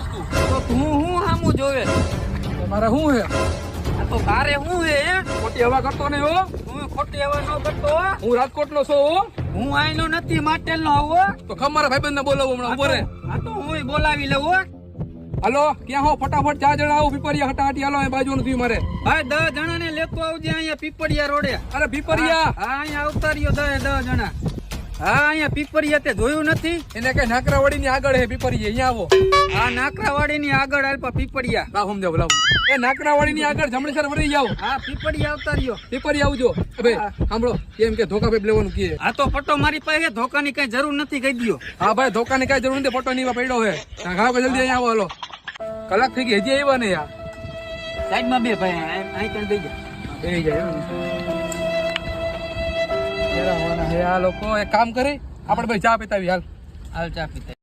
વસ્તુ તો તું હું હામું જોવે મારે શું હે આ તો તારે હું હે ખોટી હવા કરતો નહીં હો હું ખોટી હવા ન કરતો હો. હું રાજકોટ નો છું હો હું આઈનો નથી માટેલ નો આવો તો ખમ મારા ભાઈબંધ ને બોલાવો હમણાં ઉભો રે આ તો હું બોલાવી લઉં હો. હાલો ક્યાં હો ફટાફટ 4 જણા આવો પીપરિયા હટાહટી હાલો અહીં બાજુ નથી મારે ભાઈ 10 જણાને લેતો આવજે અહીંયા પીપળિયા રોડે. અરે પીપરિયા હા અહીંયા આવતા રહ્યો 10 જણા. હા અહીંયા પીપળિયા તે જોયું નથી એને કઈ નાકરાવાડી ની આગળ હે પીપરિયા અહીંયા આવો આ નાકરાવાડી ની આગળ આલ્પા પીપળિયા. લાવ સમજાવ લાવ એ નાકરાવાડી ની આગળ જમણેસર વળી જાવ હા પીપળિયા આવતા રહ્યો. પીપરિયા આવજો ભાઈ સાંભળો કેમ કે ધોકા પેપ લેવાનું કે આ તો પટ્ટો મારી પાસે ધોકાની કઈ જરૂર નથી કહી દ્યો. હા ભાઈ ધોકાની કઈ જરૂર નથી ફોટો નીવા પડ્યો હે ઘાવ જલ્દી અહીંયા આવો હાલો કલાક થઈ ગઈ હજી આવ્યા ને યાર સાઈડમાં બે ભાઈ અહીં કઈ બેસી જા. એ જાય આ લોકો એક કામ કરી આપણે ભાઈ ચા પીતાવી હાલ હાલ ચા પીતા